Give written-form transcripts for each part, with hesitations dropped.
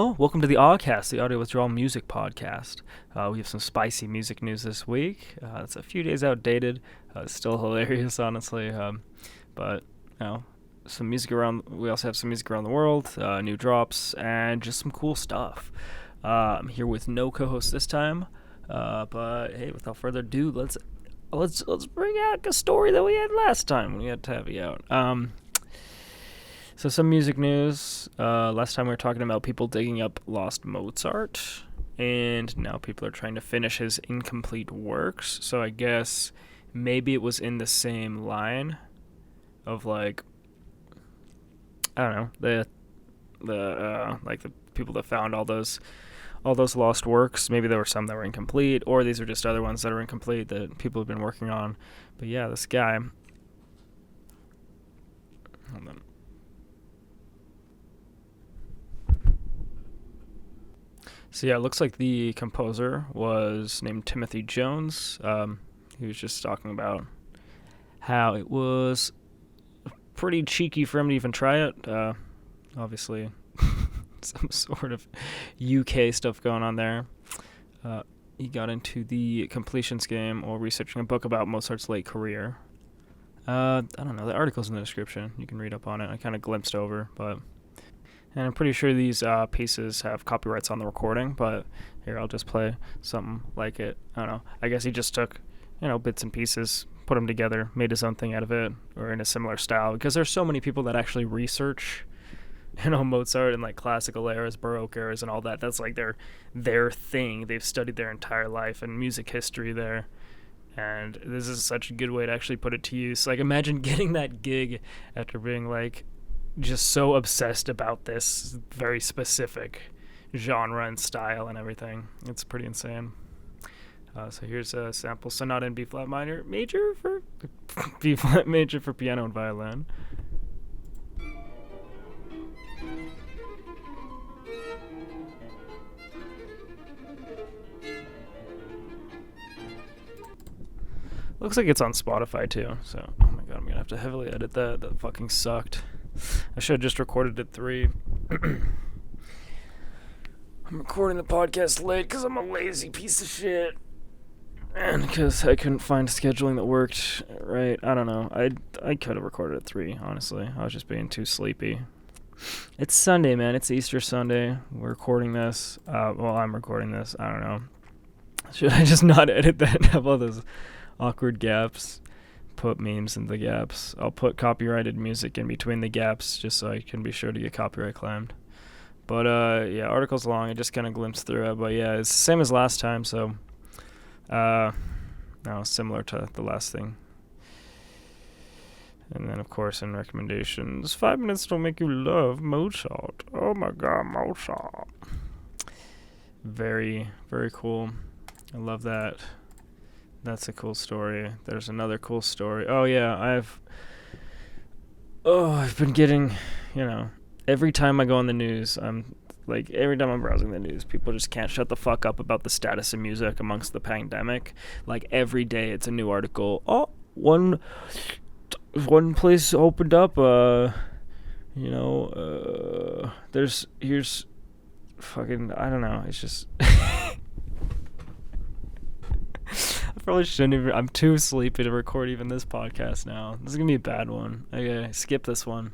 Well, welcome to the AWcast, the audio withdrawal music podcast. We have some spicy music news this week. It's a few days outdated. It's still hilarious, honestly. But some music around. We also have some music around the world, new drops, and just some cool stuff. I'm here with no co-host this time. But hey, without further ado, let's bring out a story that we had last time when we had Tabby out. So some music news. Last time we were talking about people digging up lost Mozart, and now people are trying to finish his incomplete works. So I guess maybe it was in the same line of like, I don't know, the people that found all those lost works. Maybe there were some that were incomplete, or these are just other ones that are incomplete that people have been working on. But yeah, this guy. Hold on. So yeah, it looks like the composer was named Timothy Jones. He was just talking about how it was pretty cheeky for him to even try it. Obviously, some sort of UK stuff going on there. He got into the completions game while researching a book about Mozart's late career. I don't know, the article's in the description. You can read up on it. I kind of glimpsed over, but... And I'm pretty sure these pieces have copyrights on the recording, but here, I'll just play something like it. I don't know. I guess he just took, bits and pieces, put them together, made his own thing out of it, or in a similar style, because there's so many people that actually research, Mozart and like classical eras, Baroque eras, and all that. That's like their thing. They've studied their entire life and music history there. And this is such a good way to actually put it to use. Like, imagine getting that gig after being like, just so obsessed about this very specific genre and style and everything. It's pretty insane. So here's a sample. Sonata in B flat major for B flat major for piano and violin. Looks like it's on Spotify too. So, oh my god, I'm gonna have to heavily edit that. That fucking sucked. I should have just recorded at 3. I'm recording the podcast late because I'm a lazy piece of shit. And because I couldn't find scheduling that worked right. I don't know. I could have recorded at 3, honestly. I was just being too sleepy. It's Sunday, man. It's Easter Sunday. We're recording this. I'm recording this. I don't know. Should I just not edit that and have all those awkward gaps? Put memes in the gaps. I'll put copyrighted music in between the gaps just so I can be sure to get copyright claimed. But yeah, article's long. I just kind of glimpsed through it. But yeah, it's the same as last time, so similar to the last thing. And then, of course, in recommendations, 5 minutes to make you love Mozart. Oh my god, Mozart. Very, very cool. I love that. That's a cool story. There's another cool story. Oh yeah, I've been getting, every time I go on the news, every time I'm browsing the news, people just can't shut the fuck up about the status of music amongst the pandemic. Like, every day it's a new article. Oh, one place opened up, here's fucking, I don't know, it's just... I probably shouldn't even. I'm too sleepy to record even this podcast now. This is gonna be a bad one. Okay, skip this one.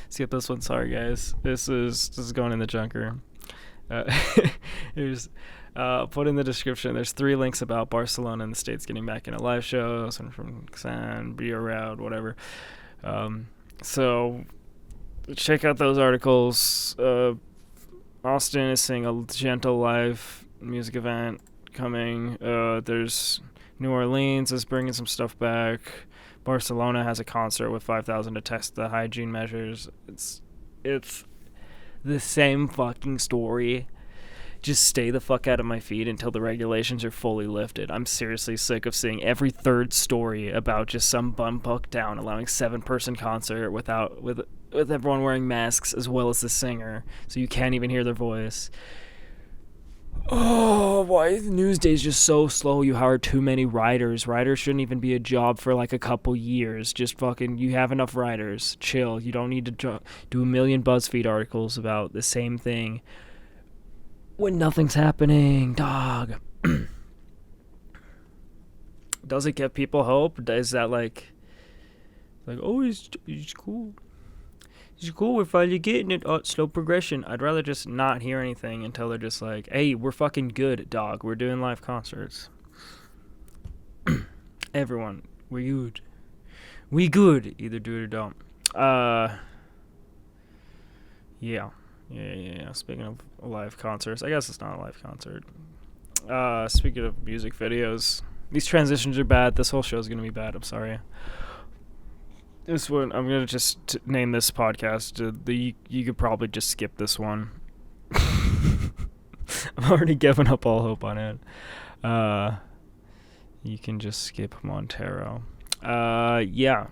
Skip this one. Sorry, guys. This is going in the junker. Here's put in the description. There's 3 links about Barcelona and the States getting back into live shows and from San, be around, whatever. So check out those articles. Austin is seeing a gentle live music event coming. There's New Orleans is bringing some stuff back. Barcelona has a concert with 5,000 to test the hygiene measures. It's the same fucking story. Just stay the fuck out of my feed until the regulations are fully lifted. I'm seriously sick of seeing every third story about just some bum buck down allowing 7-person concert with everyone wearing masks as well as the singer, so you can't even hear their voice. Oh, why the news day's just so slow? You hire too many writers. Writers shouldn't even be a job for like a couple years. Just fucking, you have enough writers. Chill. You don't need to do a million BuzzFeed articles about the same thing when nothing's happening, dog. Does it give people hope? Is that like, oh, he's cool. He's cool, we're finally getting it. Oh, slow progression. I'd rather just not hear anything until they're just like, hey, we're fucking good, dog. We're doing live concerts. Everyone, we good. We good. Either do it or don't. Yeah. Speaking of live concerts, I guess it's not a live concert. Speaking of music videos, these transitions are bad. This whole show's gonna be bad. I'm sorry. This one, I'm gonna just name this podcast. You could probably just skip this one. I'm already giving up all hope on it. You can just skip Montero. Yeah,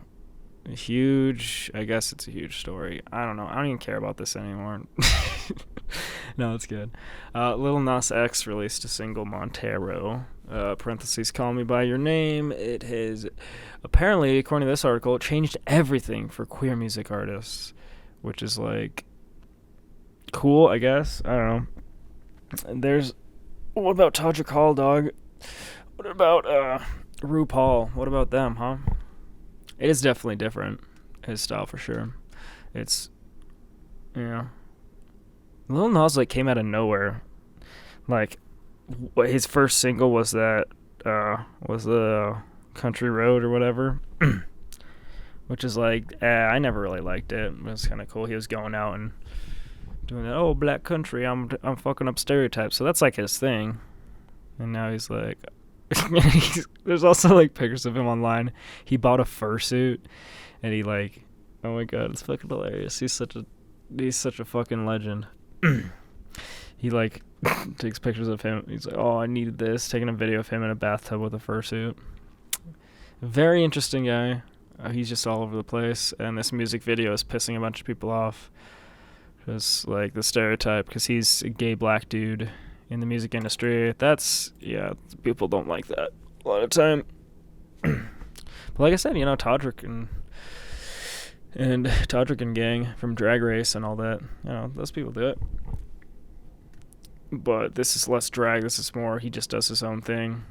huge. I guess it's a huge story. I don't know. I don't even care about this anymore. No, it's good. Lil Nas X released a single, Montero. Parentheses, call me by your name. It has apparently, according to this article, it changed everything for queer music artists, which is like cool, I guess. I don't know. And what about Todrick Hall, dog? What about RuPaul? What about them, huh? It is definitely different, his style for sure. It's, Lil Nas like came out of nowhere. Like, his first single was the Country Road or whatever, which is like, I never really liked it. It was kind of cool. He was going out and doing that, oh, black country, I'm fucking up stereotypes. So that's like his thing. And now he's like, there's also like pictures of him online. He bought a fursuit, and he like, oh my god, it's fucking hilarious. He's such a fucking legend. He like takes pictures of him. He's like, oh, I needed this. Taking a video of him in a bathtub with a fursuit. Very interesting guy. He's just all over the place, and this music video is pissing a bunch of people off. Just like the stereotype, because he's a gay black dude in the music industry. People don't like that a lot of time. But like I said, Todrick and Todrick and gang from Drag Race and all that, those people do it. But this is less drag. This is more, he just does his own thing.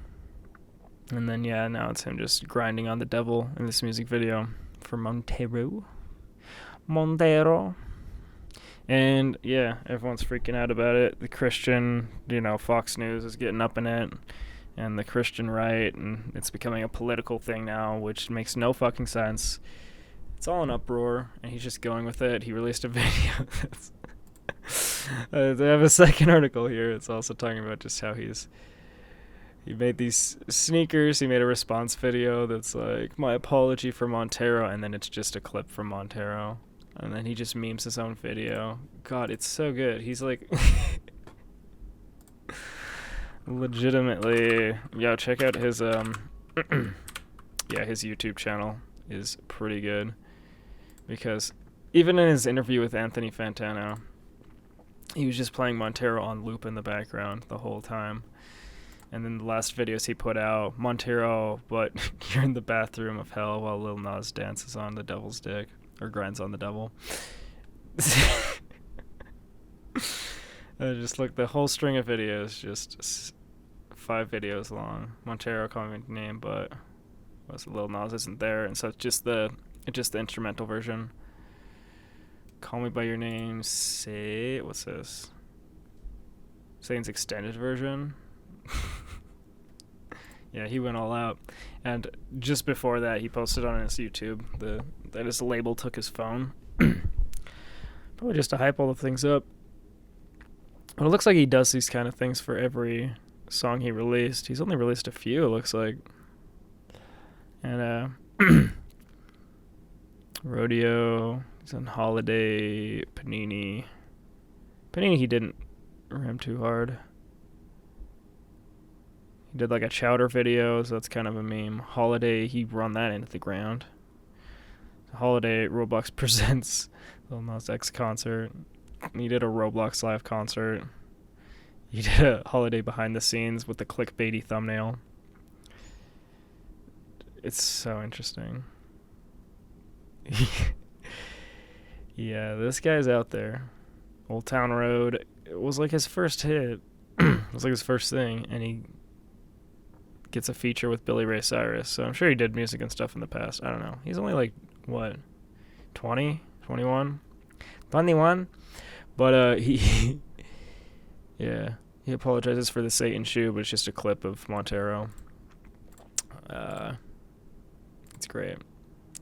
And then, now it's him just grinding on the devil in this music video for Montero. And, everyone's freaking out about it. The Christian, Fox News is getting up in it. And the Christian right. And it's becoming a political thing now, which makes no fucking sense. It's all an uproar. And he's just going with it. He released a video that's... I have a second article here. It's also talking about just how he made these sneakers. He made a response video that's like, my apology for Montero, and then it's just a clip from Montero, and then he just memes his own video. God, it's so good. He's like legitimately, check out his his YouTube channel is pretty good, because even in his interview with Anthony Fantano, he was just playing Montero on loop in the background the whole time. And then the last videos he put out, Montero, but you're in the bathroom of hell while Lil Nas dances on the devil's dick, or grinds on the devil. Just look, the whole string of videos, just 5 videos long. Montero calling my name, but Lil Nas isn't there, and so it's just the instrumental version. Call me by your name. Say, what's this? Satan's extended version. He went all out. And just before that, he posted on his YouTube that his label took his phone. Probably just to hype all the things up. But it looks like he does these kind of things for every song he released. He's only released a few, it looks like. And Rodeo, he's on Holiday, Panini. He didn't ram too hard. He did like a Chowder video, so that's kind of a meme. Holiday, he run that into the ground. Holiday, Roblox presents Lil Nas X concert. He did a Roblox live concert. He did a holiday behind the scenes with the clickbaity thumbnail. It's so interesting. Yeah, this guy's out there. Old Town Road. It was like his first hit. It was like his first thing, and he gets a feature with Billy Ray Cyrus. So I'm sure he did music and stuff in the past. I don't know. He's only like, what, 20? 21? 21? But he yeah, he apologizes for the Satan shoe, but it's just a clip of Montero. It's great.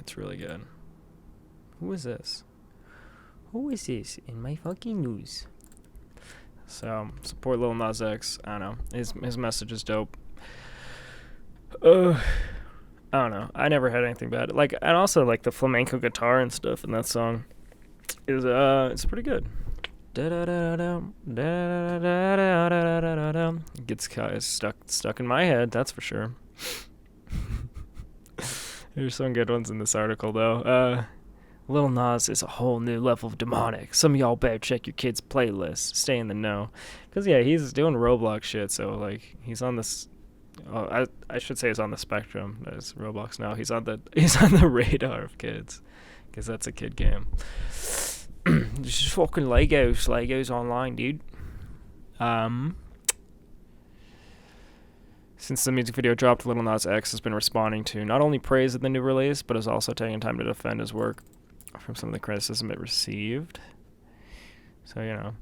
It's really good. Who is this? Who is this in my fucking news? So, support Lil Nas X. I don't know. His message is dope. I don't know. I never had anything bad. Like, and also, like, the flamenco guitar and stuff in that song is, it's pretty good. It gets stuck in my head, that's for sure. There's some good ones in this article, though. Lil Nas is a whole new level of demonic. Some of y'all better check your kids' playlist. Stay in the know. Because, yeah, he's doing Roblox shit, so, like, he's on this... Oh, I should say he's on the spectrum. There's Roblox now. He's on the radar of kids. Because that's a kid game. This is fucking Legos. Legos online, dude. Since the music video dropped, Lil Nas X has been responding to not only praise of the new release, but has also taken time to defend his work from some of the criticism it received. So, you know,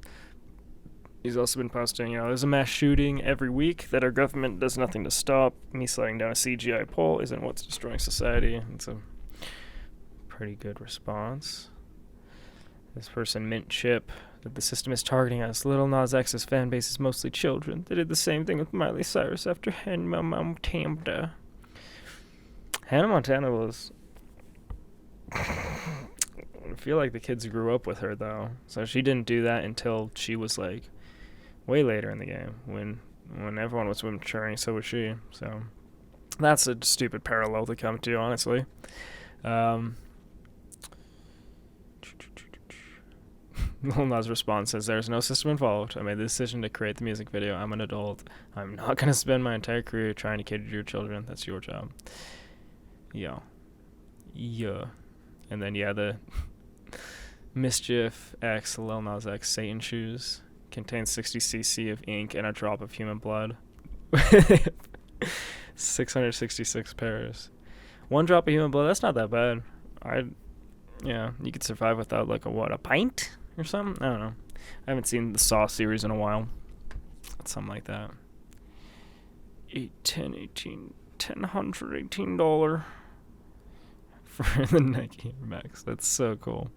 he's also been posting, you know, there's a mass shooting every week that our government does nothing to stop. Me slowing down a CGI poll isn't what's destroying society. It's a pretty good response. This person, Mint Chip, that the system is targeting us. Lil Nas X's fan base is mostly children. They did the same thing with Miley Cyrus after Hannah Montana. Hannah Montana was... I feel like the kids grew up with her, though. So she didn't do that until she was, like, way later in the game. When everyone was maturing, so was she. So that's a stupid parallel to come to, honestly. Lil Nas' response says, "There's no system involved. I made the decision to create the music video. I'm an adult. I'm not going to spend my entire career trying to cater to your children. That's your job." Yeah. And then, yeah, the Mischief X Lil Nas X Satan shoes contain 60 cc of ink and a drop of human blood. 666 pairs. One drop of human blood, that's not that bad. Yeah, you could survive without, like, a pint or something? I don't know. I haven't seen the Saw series in a while. Something like that. $118 for the Nike Air Max. That's so cool.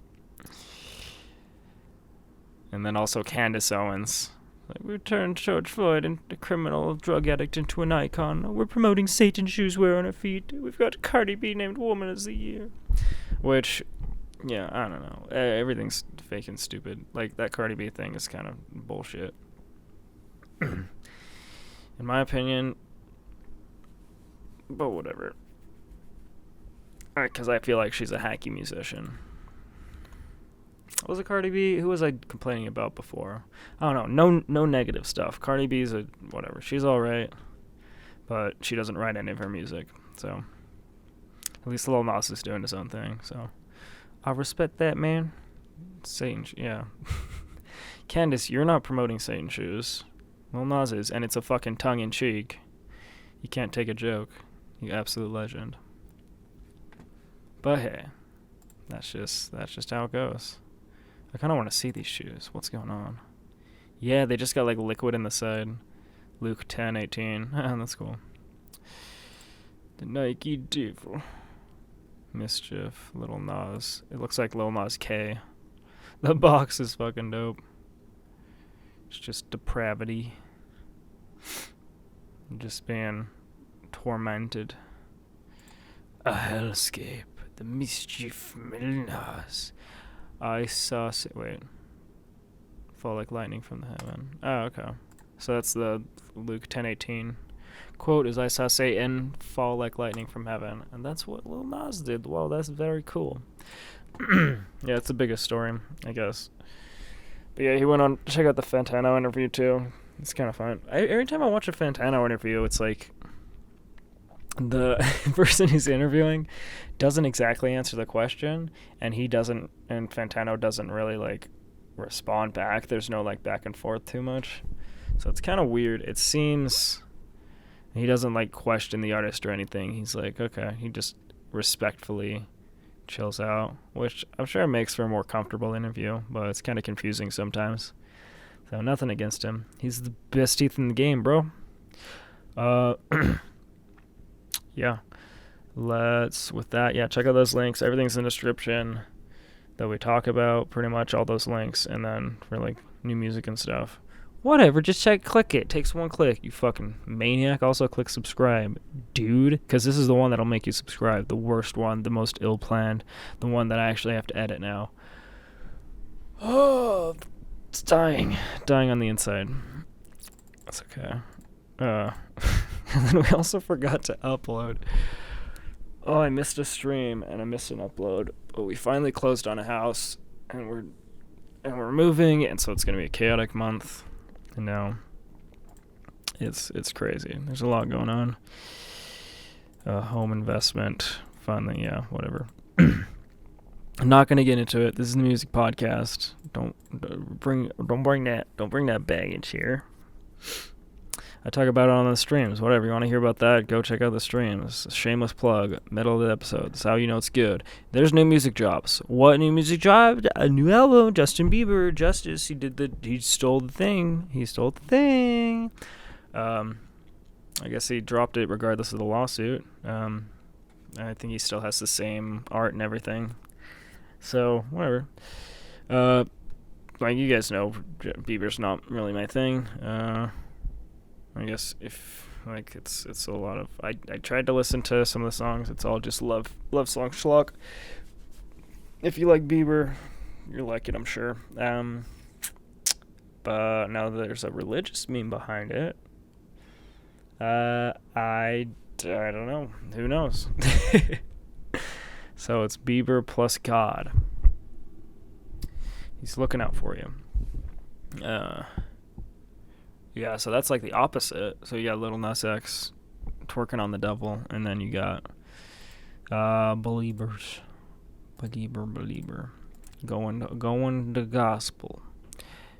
And then also Candace Owens. Like, we turned George Floyd, a criminal drug addict, into an icon. We're promoting Satan shoes wear on her feet. We've got Cardi B named Woman of the Year. Which, yeah, I don't know. Everything's fake and stupid. Like, that Cardi B thing is kind of bullshit. In my opinion. But whatever. Because I feel like she's a hacky musician. What was it, Cardi B? Who was I complaining about before? I don't know. No negative stuff. Cardi B's whatever. She's alright. But she doesn't write any of her music. So, at least Lil Nas is doing his own thing. So, I respect that, man. Satan, yeah. Candace, you're not promoting Satan shoes. Lil Nas is, and it's a fucking tongue-in-cheek. You can't take a joke. You absolute legend. But hey, that's just how it goes. I kind of want to see these shoes. What's going on? Yeah, they just got like liquid in the side. Luke 10:18. That's cool. The Nike Devil. Mischief. Lil Nas. It looks like Lil Nas K. The box is fucking dope. It's just depravity. Just being tormented. A hellscape. The mischief Lil Nas. I saw... Wait. Fall like lightning from the heaven. Oh, okay. So that's the Luke 10:18 quote is, "I saw Satan fall like lightning from heaven." And that's what Lil Nas did. Well, that's very cool. Yeah, it's the biggest story, I guess. But yeah, he went on... Check out the Fantano interview, too. It's kind of fun. Every time I watch a Fantano interview, it's like the person who's interviewing doesn't exactly answer the question, and Fantano doesn't really like respond back. There's no like back and forth too much, so it's kind of weird. It seems he doesn't like question the artist or anything. He's like, okay, he just respectfully chills out, which I'm sure makes for a more comfortable interview, but it's kind of confusing sometimes. So nothing against him. He's the best teeth in the game, bro. Yeah. Check out those links. Everything's in the description that we talk about, pretty much all those links. And then for like new music and stuff, whatever, just click it. Takes one click, you fucking maniac. Also click subscribe, dude, because this is the one that'll make you subscribe. The worst one, the most ill-planned, the one that I actually have to edit now. Oh, it's dying on the inside. That's okay. And then we also forgot to upload. Oh, I missed a stream and I missed an upload. But we finally closed on a house, and we're moving, and so it's gonna be a chaotic month. And now it's crazy. There's a lot going on. Home investment, finally, yeah, whatever. I'm not gonna get into it. This is the music podcast. Don't bring that baggage here. I talk about it on the streams. Whatever, you want to hear about that, go check out the streams. Shameless plug, middle of the episode. That's how you know it's good. There's new music drops. What new music drop? A new album. Justin Bieber. Justice. He stole the thing. I guess he dropped it regardless of the lawsuit. I think he still has the same art and everything. So, whatever. Like you guys know, Bieber's not really my thing. I guess if like it's a lot of I tried to listen to some of the songs. It's all just love song schlock. If you like Bieber, you like it, I'm sure. But now there's a religious meme behind it. I don't know. Who knows? So it's Bieber plus God. He's looking out for you. Yeah, so that's like the opposite. So you got Lil Nas X twerking on the devil, and then you got belieber, going to gospel,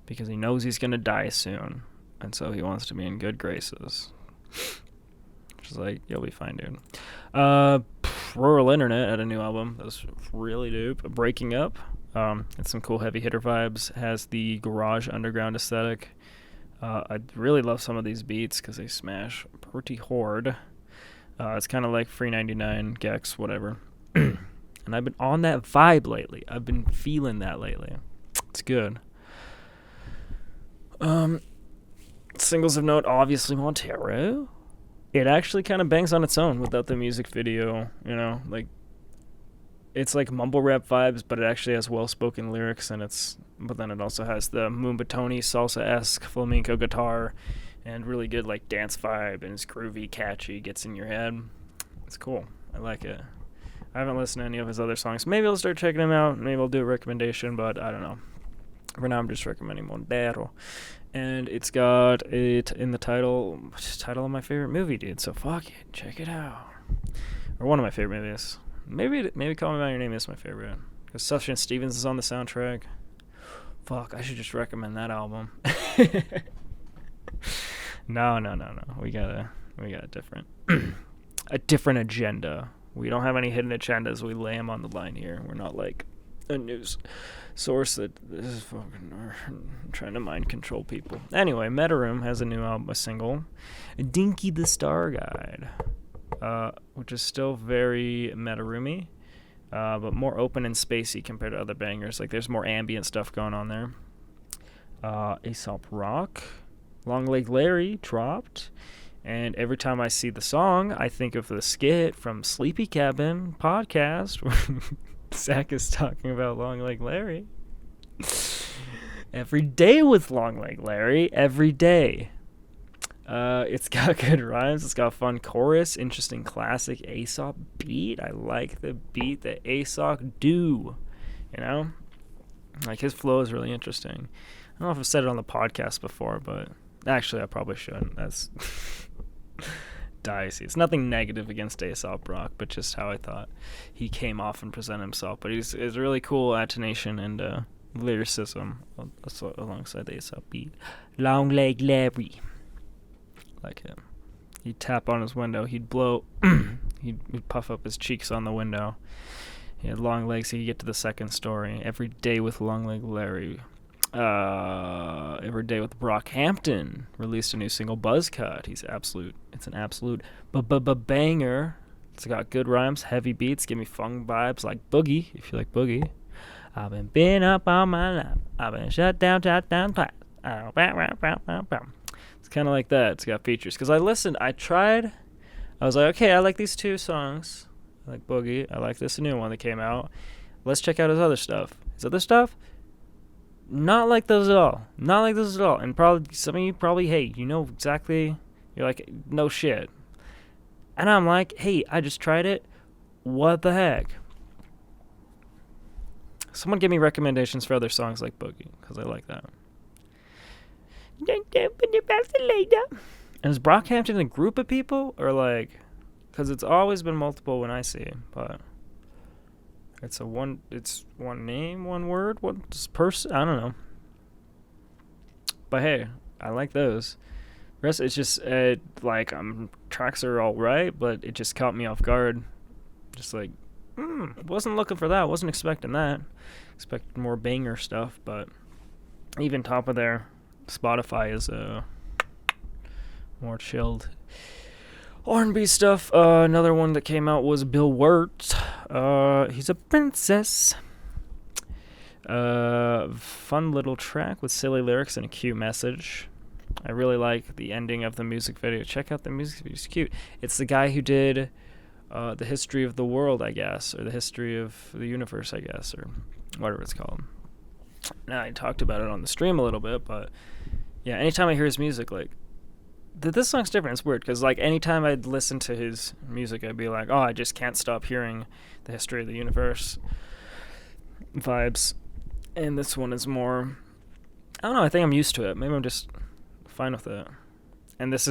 because he knows he's gonna die soon, and so he wants to be in good graces. Which is like, you'll be fine, dude. Rural Internet had a new album that was really dope. Breaking Up. It's some cool heavy hitter vibes. Has the garage underground aesthetic. I really love some of these beats because they smash pretty hard. It's kind of like Free 99, Gex, whatever. And I've been on that vibe lately. I've been feeling that lately. It's good. Singles of note, obviously Montero. It actually kind of bangs on its own without the music video, you know, like it's like mumble rap vibes, but it actually has well-spoken lyrics, but then it also has the Moombatoni salsa-esque flamenco guitar and really good like dance vibe, and it's groovy, catchy, gets in your head. It's cool. I like it. I haven't listened to any of his other songs. Maybe I'll start checking him out. Maybe I'll do a recommendation, but I don't know. For now, I'm just recommending Montero. And it's got it in the title of my favorite movie, dude. So fuck it, check it out. Or one of my favorite movies. Maybe Call Me by Your Name is my favorite. Because Sufjan Stevens is on the soundtrack. Fuck, I should just recommend that album. No. We got a different agenda. We don't have any hidden agendas. We lay them on the line here. We're not like a news source that this is fucking trying to mind control people. Anyway, Metaroom has a new album, a single, Dinki the Starguide, which is still very Metaroomy, but more open and spacey compared to other bangers. Like there's more ambient stuff going on there. Aesop Rock, Long Leg Larry dropped, and every time I see the song, I think of the skit from Sleepy Cabin podcast where Zach is talking about Long Leg Larry. Every day with Long Leg Larry, every day. It's got good rhymes. It's got a fun chorus, interesting classic Aesop beat. I like the beat that Aesop do. You know? Like his flow is really interesting. I don't know if I've said it on the podcast before, but Actually, I probably shouldn't. That's dicey. It's nothing negative against Aesop Brock, but just how I thought he came off and presented himself. But he's really cool intonation and lyricism alongside the Aesop beat. Long leg Larry. Like him. He'd tap on his window. He'd blow. he'd puff up his cheeks on the window. He had long legs. He could get to the second story. Every day with Long Leg Larry. Every day with Brockhampton. Released a new single, Buzzcut. It's an absolute banger. It's got good rhymes, heavy beats, give me funk vibes like Boogie, if you like Boogie. I've been up all my life. I've been shut down twice. It's kind of like that. It's got features. Because I was like, okay, I like these two songs. I like Boogie. I like this new one that came out. Let's check out his other stuff. His other stuff? Not like those at all. Not like those at all. And probably some of you hate. You know exactly. You're like, no shit. And I'm like, hey, I just tried it. What the heck? Someone give me recommendations for other songs like Boogie, because I like that. And is Brockhampton a group of people? Or like, because it's always been multiple when I see it, but it's one name, one word, one person. I don't know. But hey, I like those. Rest, it's just tracks are all right, but it just caught me off guard. Just like, wasn't looking for that. Wasn't expecting that. Expected more banger stuff, but even top of their Spotify is more chilled. R&B stuff. Another one that came out was Bill Wurtz. He's a princess. Fun little track with silly lyrics and a cute message. I really like the ending of the music video. Check out the music video. It's cute. It's the guy who did the history of the world, I guess, or the history of the universe, I guess, or whatever it's called. Now, I talked about it on the stream a little bit, but yeah, anytime I hear his music, like, this song's different. It's weird, because like anytime I'd listen to his music, I'd be like, oh, I just can't stop hearing the history of the universe vibes. And this one is more, I don't know, I think I'm used to it. Maybe I'm just fine with it. And this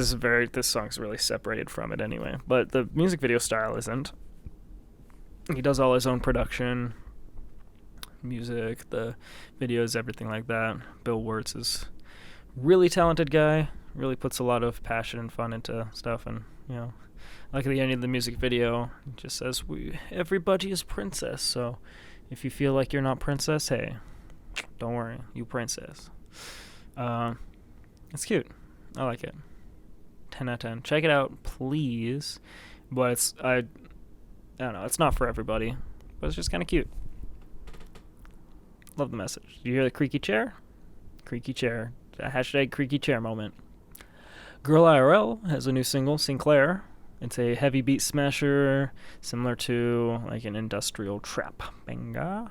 song's really separated from it anyway. But the music video style isn't. He does all his own production, music, the videos, everything like that. Bill Wurtz is really talented guy. Really puts a lot of passion and fun into stuff, and like at the end of the music video, it just says everybody is princess. So if you feel like you're not princess, hey, don't worry, you princess. It's cute. I like it. 10 out of 10. Check it out, please. But I don't know. It's not for everybody, but it's just kind of cute. Love the message. You hear the creaky chair? Creaky chair. Hashtag creaky chair moment. Girl IRL has a new single, Sinclair. It's a heavy beat smasher, similar to like an industrial trap banger.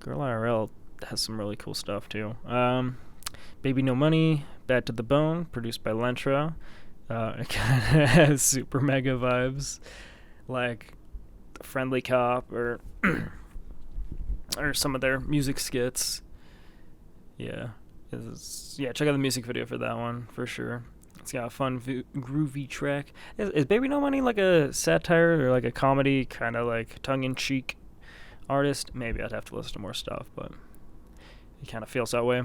Girl IRL has some really cool stuff too. Baby No Money, Bad to the Bone, produced by Lentra. It kind of has super mega vibes, like the Friendly Cop or some of their music skits. Yeah. Check out the music video for that one, for sure. It's got a fun, groovy track. Is Baby No Money like a satire or like a comedy, kind of like tongue-in-cheek artist? Maybe I'd have to listen to more stuff, but it kind of feels that way.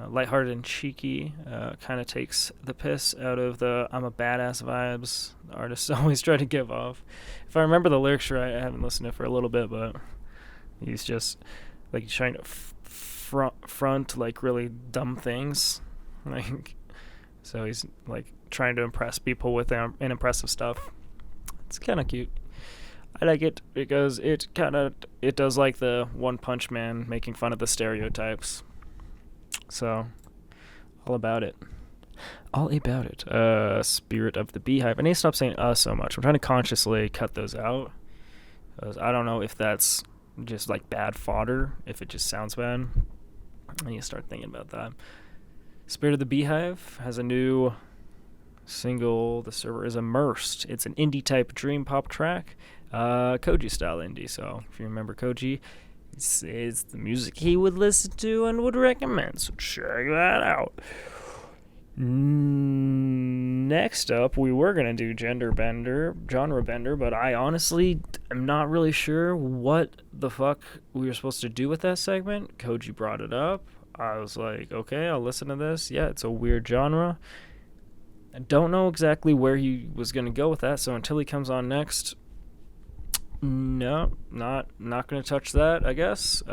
Lighthearted and cheeky, kind of takes the piss out of the I'm a badass vibes the artists always try to give off. If I remember the lyrics right, I haven't listened to it for a little bit, but he's just like trying to front like really dumb things, like, so he's like trying to impress people with impressive stuff. It's kind of cute. I like it because it does like the One Punch Man making fun of the stereotypes. So all about it. Spirit of the BEEHIVE. I need to stop saying so much. I'm trying to consciously cut those out, because I don't know if that's just like bad fodder, if it just sounds bad. I need to start thinking about that. Spirit of the BEEHIVE has a new single. The server is immersed. It's an indie type dream pop track, Koji style indie. So if you remember Koji, it's the music he would listen to and would recommend. So check that out. Next up, we were going to do genre bender, but I honestly am not really sure what the fuck we were supposed to do with that segment. Koji brought it up. I was like, okay, I'll listen to this. Yeah, it's a weird genre. I don't know exactly where he was going to go with that, so until he comes on next, no, not going to touch that, I guess.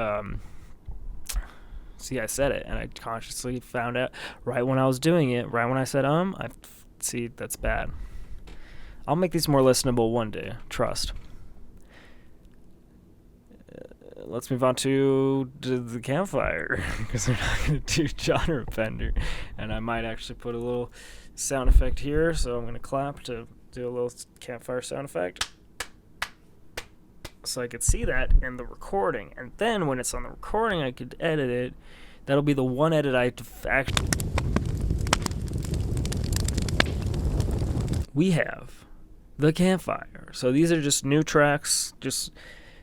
See, I said it, and I consciously found out right when I was doing it, right when I said see, that's bad. I'll make these more listenable one day, trust. Let's move on to the campfire, because we're not going to do genre bender, and I might actually put a little sound effect here, so I'm going to clap to do a little campfire sound effect, so I could see that in the recording, and then when it's on the recording, I could edit it. That'll be the one edit I actually. We have the campfire. So these are just new tracks, just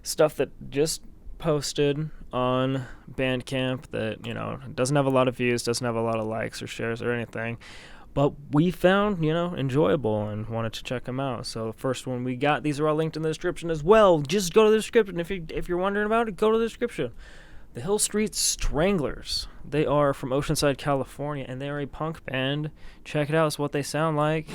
stuff that just posted on Bandcamp that, doesn't have a lot of views, doesn't have a lot of likes or shares or anything. But we found, enjoyable and wanted to check them out. So the first one we got, these are all linked in the description as well. Just go to the description. If you're wondering about it, go to the description. The Hillstreet Stranglers. They are from Oceanside, California, and they're a punk band. Check it out. It's what they sound like.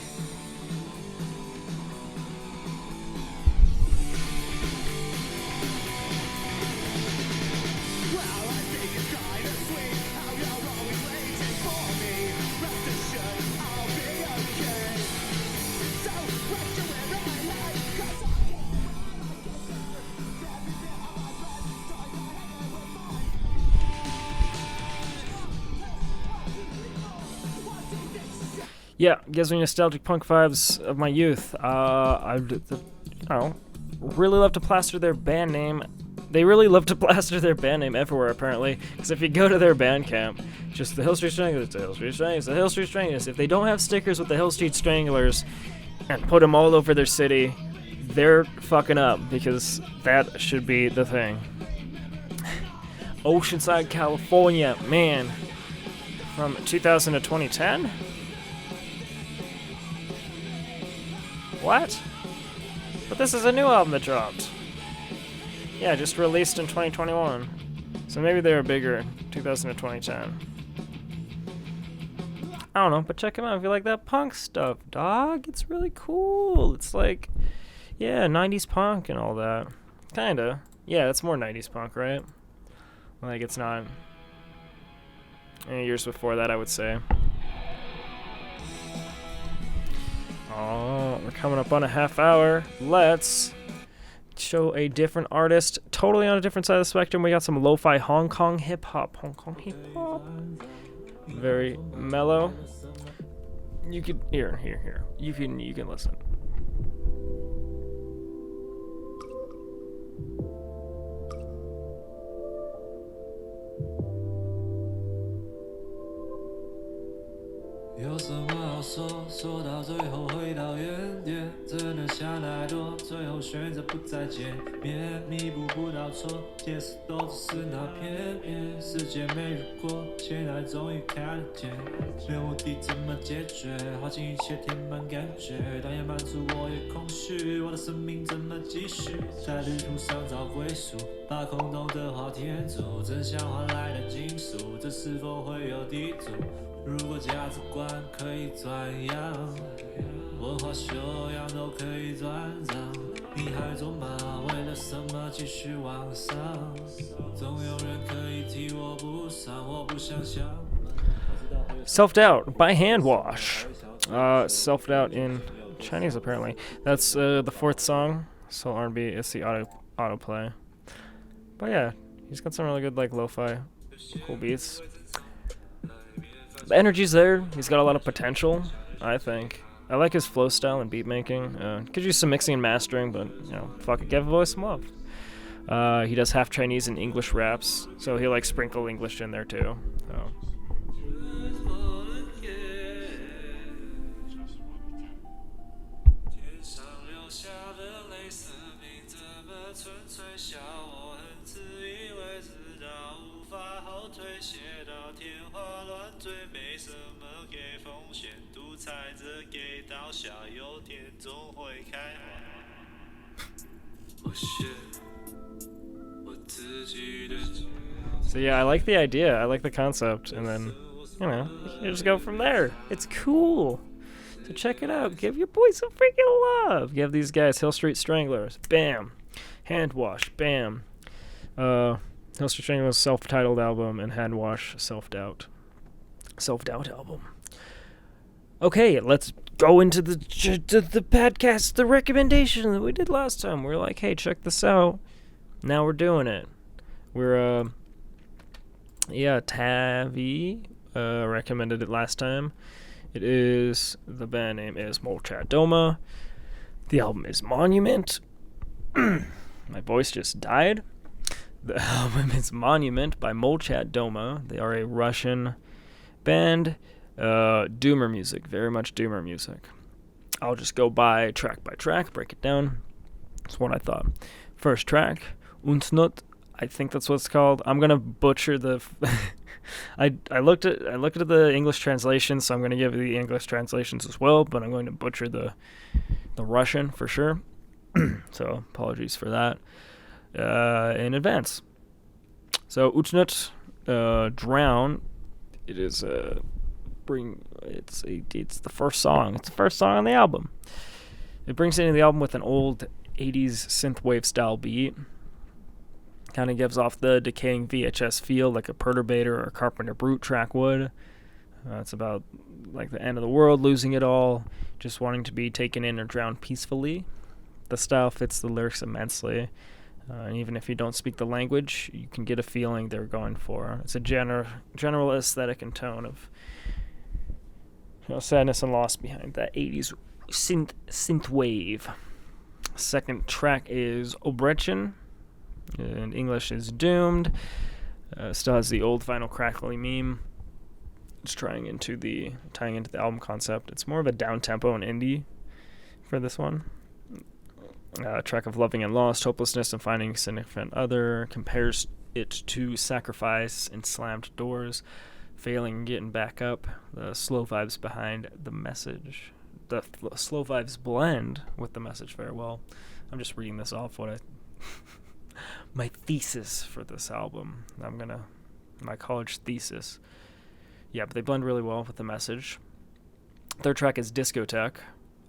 Yeah, gives me nostalgic punk vibes of my youth. I really love to plaster their band name. They really love to plaster their band name everywhere, apparently. Because if you go to their Bandcamp, just the Hillstreet Stranglers, the Hillstreet Stranglers, the Hillstreet Stranglers. If they don't have stickers with the Hillstreet Stranglers and put them all over their city, they're fucking up, because that should be the thing. Oceanside, California, man. From 2000 to 2010? What? But this is a new album that dropped. Yeah, just released in 2021. So maybe they were bigger in 2000 to 2010. I don't know, but check them out if you like that punk stuff, dog. It's really cool. It's like, yeah, 90s punk and all that. Kinda. Yeah, it's more 90s punk, right? Like, it's not any years before that, I would say. Oh, we're coming up on a half hour. Let's show a different artist, totally on a different side of the spectrum. We got some lo-fi Hong Kong hip-hop. Very mellow. You could, here. You can listen.有什么好说？说到最后回到原点，真的想太多，最后选择不再见面，弥补不到错，解释都只是那片面，时间没如果，现在终于看得见，没有目的怎么解决？花尽一切填满感觉，但也满足我也空虚，我的生命怎么继续？在旅途上找归宿，把空洞的话填足，真相换来的金属，这是否会有地图？如果价值观可以转样，文化修养都可以转让，你还做吗？为了什么继续往上？总有人可以替我补上，我不想想。Self-Doubt by Handwash. Self-Doubt in Chinese, apparently. That's the fourth song. Soul R&B is the autoplay. But yeah, he's got some really good like lo-fi, cool beats. The energy's there. He's got a lot of potential, I think. I like his flow style and beat making. Could use some mixing and mastering, but fuck it, give a voice some love. He does half Chinese and English raps, so he'll like sprinkle English in there too. So. So yeah, I like the idea. I like the concept, and then, you know, you just go from there. It's cool. So check it out. Give your boys some freaking love. Give these guys Hillstreet Stranglers. Bam. Handwash. Bam. Hillstreet Stranglers self-titled album and Handwash Self-Doubt album. Okay, let's go into the podcast, the recommendation that we did last time. We're like, hey, check this out. Now we're doing it. We're, Tavi recommended it last time. The band name is Molchadoma. The album is Monument. My voice just died. The album is Monument by Molchadoma. They are a Russian band. Doomer music, very much doomer music. I'll just go by track, break it down. That's what I thought. First track, Untnut. I think that's what it's called. I'm gonna butcher the. I looked at the English translation, so I'm gonna give the English translations as well. But I'm going to butcher the Russian for sure. So apologies for that in advance. So Untnut, Drown. It is it's the first song. It's the first song on the album. It brings into the album with an old 80s synthwave style beat. Kind of gives off the decaying VHS feel like a Perturbator or a Carpenter Brute track would. It's about like the end of the world, losing it all, just wanting to be taken in or drowned peacefully. The style fits the lyrics immensely. And even if you don't speak the language, you can get a feeling they're going for. It's a general aesthetic and tone of sadness and loss behind that 80s synth wave. Second track is Obrechen. In English is Doomed. Still has the old Final Crackly meme. It's tying into the album concept. It's more of a down tempo and indie for this one. Track of loving and lost, hopelessness and finding a significant other, compares it to sacrifice and slammed doors, failing and getting back up. The slow vibes behind the message. The slow vibes blend with the message very well. I'm just reading this off my thesis for this album. My college thesis. Yeah, but they blend really well with the message. Third track is Discotheque.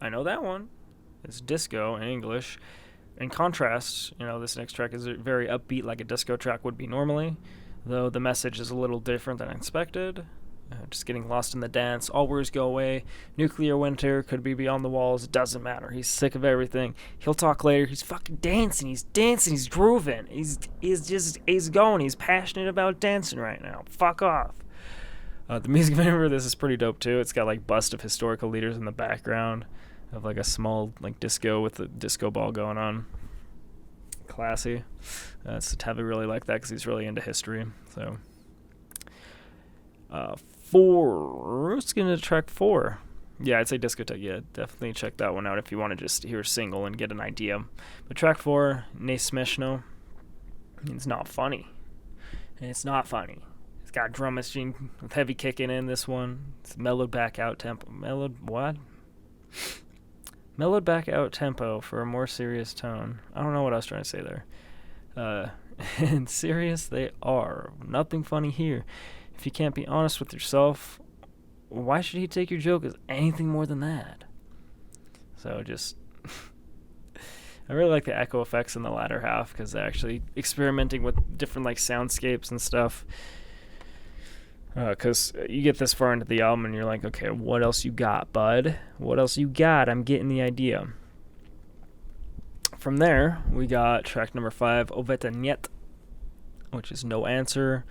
I know that one. It's disco in English. In contrast, this next track is very upbeat like a disco track would be normally, though the message is a little different than expected. Just getting lost in the dance, all worries go away, nuclear winter could be beyond the walls, it doesn't matter, he's sick of everything, he'll talk later, he's fucking dancing, he's grooving, he's going, he's passionate about dancing right now, fuck off. The music video for this is pretty dope too. It's got like bust of historical leaders in the background of like a small like disco with a disco ball going on. Classy. Tavi really like that because he's really into history. So, let's get into track 4. Yeah, I'd say Discotheque. Yeah, definitely check that one out if you want to just hear a single and get an idea. But track 4, Ne Smeshno. It's not funny. And it's not funny. It's got drum machine with heavy kicking in this one. It's mellowed back out tempo. Mellowed back out tempo for a more serious tone. I don't know what I was trying to say there. And serious they are. Nothing funny here. If you can't be honest with yourself, why should he take your joke as anything more than that? So just... I really like the echo effects in the latter half because they're actually experimenting with different like soundscapes and stuff. Because you get this far into the album and you're like, okay, what else you got, bud? What else you got? I'm getting the idea. From there, we got track number 5, Oveta Niet, which is no answer.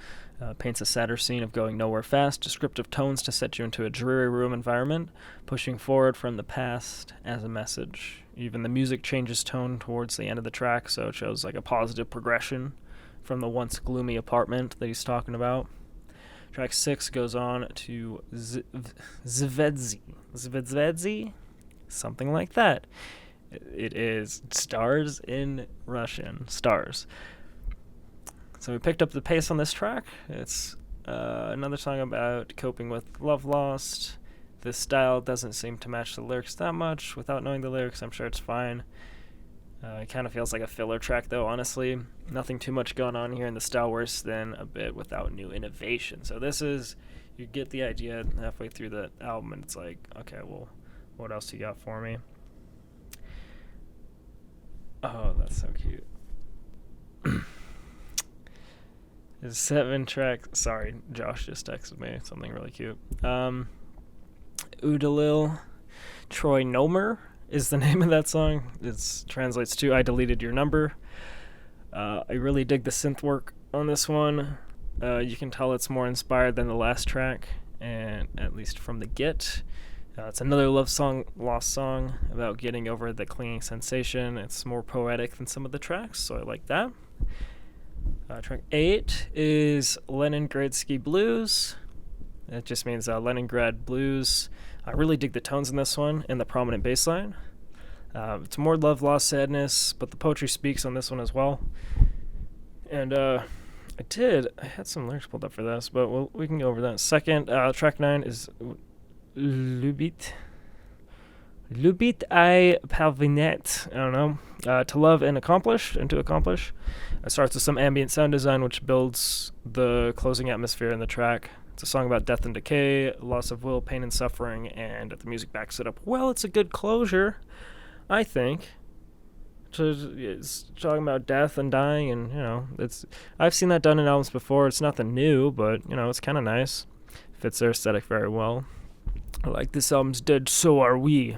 Paints a sadder scene of going nowhere fast, descriptive tones to set you into a dreary room environment, pushing forward from the past as a message. Even the music changes tone towards the end of the track, so it shows like a positive progression from the once gloomy apartment that he's talking about. Track 6 goes on to Zvedzi, something like that. It is stars in Russian, stars. So we picked up the pace on this track. It's another song about coping with love lost. This style doesn't seem to match the lyrics that much. Without knowing the lyrics, I'm sure it's fine. It kind of feels like a filler track, though, honestly. Nothing too much going on here in the style, worse than a bit without new innovation. So this is, you get the idea halfway through the album, and it's like, okay, well, what else you got for me? Oh, that's so cute. It's 7 tracks. Sorry, Josh just texted me something really cute. Udalil Troy Nomer is the name of that song. It translates to I Deleted Your Number. I really dig the synth work on this one. You can tell it's more inspired than the last track, and at least from the get. It's another love song, lost song about getting over the clinging sensation. It's more poetic than some of the tracks, so I like that. Track 8 is Leningradsky Blues. It just means Leningrad Blues. I really dig the tones in this one and the prominent bass line. It's more love, loss, sadness, but the poetry speaks on this one as well. And I had some lyrics pulled up for this, but we can go over that. Second, track 9 is Lubit I Palvinet. I don't know. To love and to accomplish. It starts with some ambient sound design, which builds the closing atmosphere in the track. It's a song about death and decay, loss of will, pain and suffering, and the music backs it up. Well, it's a good closure, I think. It's talking about death and dying, and I've seen that done in albums before. It's nothing new, but it's kind of nice. Fits their aesthetic very well. I like this album's dead, so are we.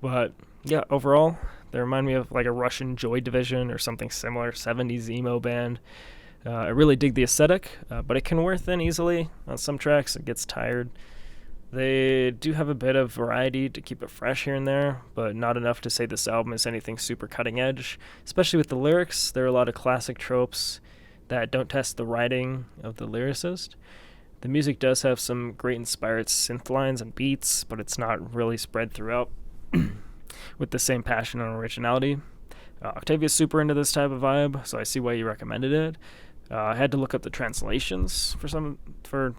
But yeah, overall, they remind me of like a Russian Joy Division or something similar, 70s emo band. I really dig the aesthetic, but it can wear thin easily. On some tracks, it gets tired. They do have a bit of variety to keep it fresh here and there, but not enough to say this album is anything super cutting edge. Especially with the lyrics, there are a lot of classic tropes that don't test the writing of the lyricist. The music does have some great inspired synth lines and beats, but it's not really spread throughout with the same passion and originality. Octavia's super into this type of vibe, so I see why you recommended it. I had to look up the translations for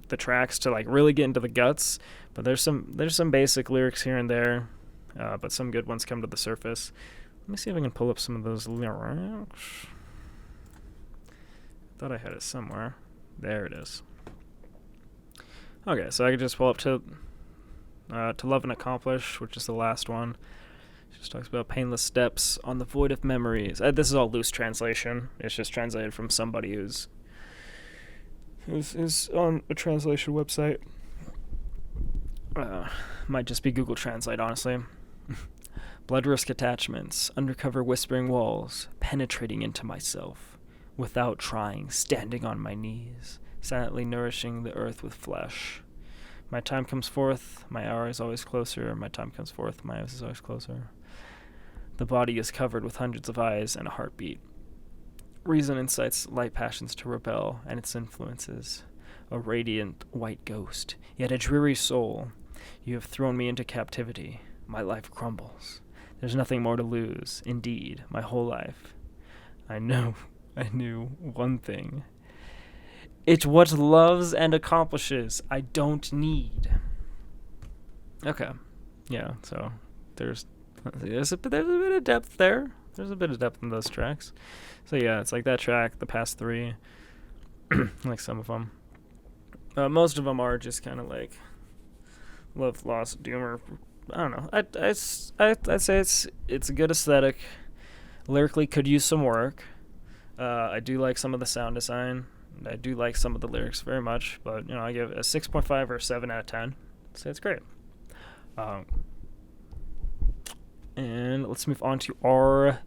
the tracks to like really get into the guts, but there's some basic lyrics here and there, but some good ones come to the surface. Let me see if I can pull up some of those lyrics. I thought I had it somewhere. There it is. Okay, so I could just pull up to Love and Accomplish, which is the last one. It just talks about painless steps on the void of memories. This is all loose translation. It's just translated from somebody who's on a translation website. Might just be Google Translate, honestly. Blood risk attachments, undercover whispering walls, penetrating into myself. Without trying, standing on my knees, silently nourishing the earth with flesh. My time comes forth, my hour is always closer. My time comes forth, my hour is always closer. The body is covered with hundreds of eyes and a heartbeat. Reason incites light passions to rebel, and its influences. A radiant white ghost, yet a dreary soul. You have thrown me into captivity. My life crumbles. There's nothing more to lose. Indeed, my whole life. I knew one thing. It's what loves and accomplishes. I don't need. Okay. Yeah, so there's a bit of depth there. There's a bit of depth in those tracks. So yeah, it's like that track, the past 3. Like some of them. Most of them are just kind of like love, loss, doom, or I don't know. I'd say it's a good aesthetic. Lyrically could use some work. I do like some of the sound design. I do like some of the lyrics very much, but I give it a 6.5 or 7 out of 10. So it's great. And let's move on to our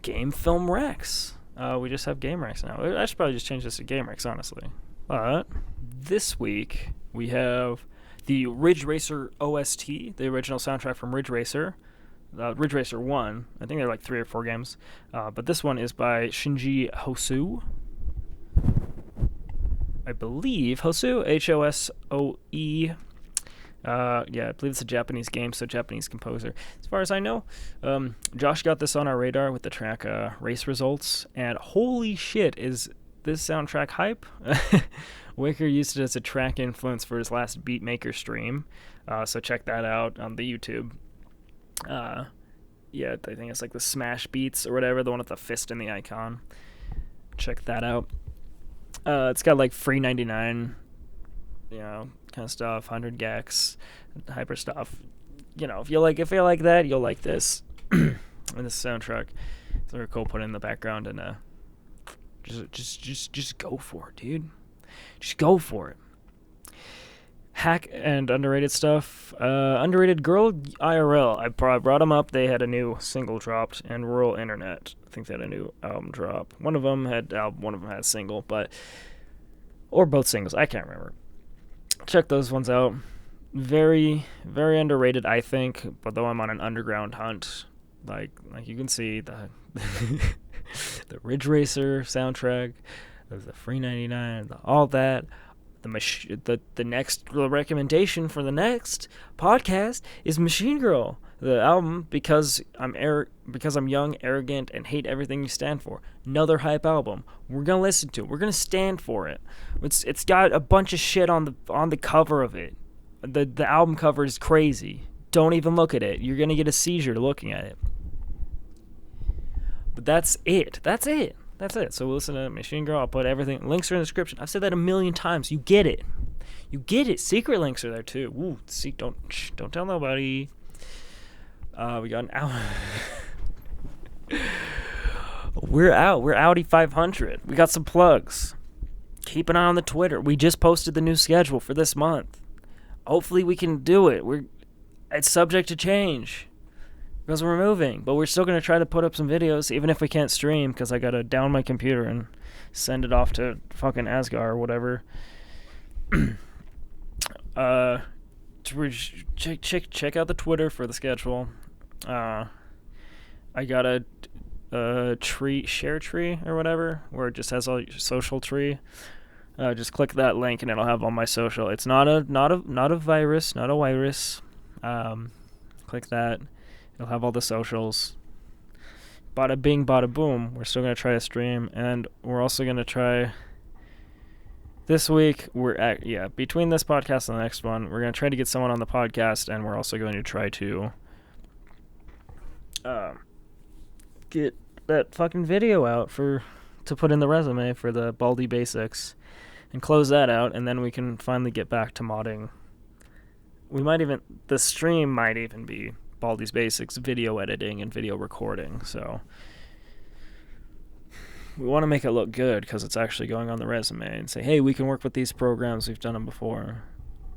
Game Film Rex. We just have Game Rex now. I should probably just change this to Game Rex, honestly. But this week we have the Ridge Racer OST, the original soundtrack from Ridge Racer. Ridge Racer 1. I think they're like 3 or 4 games. But this one is by Shinji Hosoe. I believe Hosoe, Hosoe. Yeah, I believe it's a Japanese game, so Japanese composer. As far as I know, Josh got this on our radar with the track Race Results, and holy shit, is this soundtrack hype? Wicker used it as a track influence for his last Beatmaker stream, so check that out on the YouTube. yeah, I think it's like the Smash Beats or whatever, the one with the fist in the icon. Check that out. It's got like free 99, kind of stuff, 100 gex, hyper stuff. If you like that, you'll like this. And this soundtrack, it's very cool. Put it in the background and just go for it, dude. Just go for it. Hack and underrated stuff. Underrated Girl IRL. I brought them up. They had a new single dropped, and Rural Internet. I think they had a new album drop. One of them had album, one of them had a single, or both singles. I can't remember. Check those ones out. Very, very underrated, I think. But though I'm on an underground hunt, like you can see the the Ridge Racer soundtrack, there's the free 99, all that. The next recommendation for the next podcast is Machine Girl, the album, because I'm young, arrogant, and hate everything you stand for. Another hype album. We're gonna listen to it. We're gonna stand for it. It's got a bunch of shit on the cover of it. The album cover is crazy. Don't even look at it. You're gonna get a seizure looking at it. But that's it. So we'll listen to Machine Girl. I'll put everything. Links are in the description. I've said that a million times. You get it. Secret links are there too. Ooh, see, don't tell nobody. We got an hour. We're out. We're Audi 500. We got some plugs. Keep an eye on the Twitter. We just posted the new schedule for this month. Hopefully we can do it. It's subject to change because we're moving, but we're still going to try to put up some videos, even if we can't stream, because I got to down my computer and send it off to fucking Asgar or whatever. Check out the Twitter for the schedule. I got a share tree or whatever, where it just has all your social tree. Just click that link and it'll have all my social. It's not a virus, not a virus. Click that. It'll have all the socials. Bada bing, bada boom. We're still gonna try to stream, and we're also gonna try. This week, between this podcast and the next one, we're gonna try to get someone on the podcast, and we're also going to try to get that fucking video out to put in the resume for the Baldy Basics, and close that out, and then we can finally get back to modding. The stream might even be Baldy's Basics video editing and video recording, so we want to make it look good because it's actually going on the resume and say, hey, we can work with these programs, we've done them before,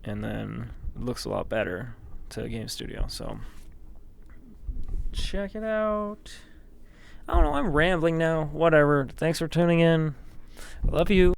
and then it looks a lot better to Game Studio, so check it out. I don't know, I'm rambling now, whatever. Thanks for tuning in. I love you.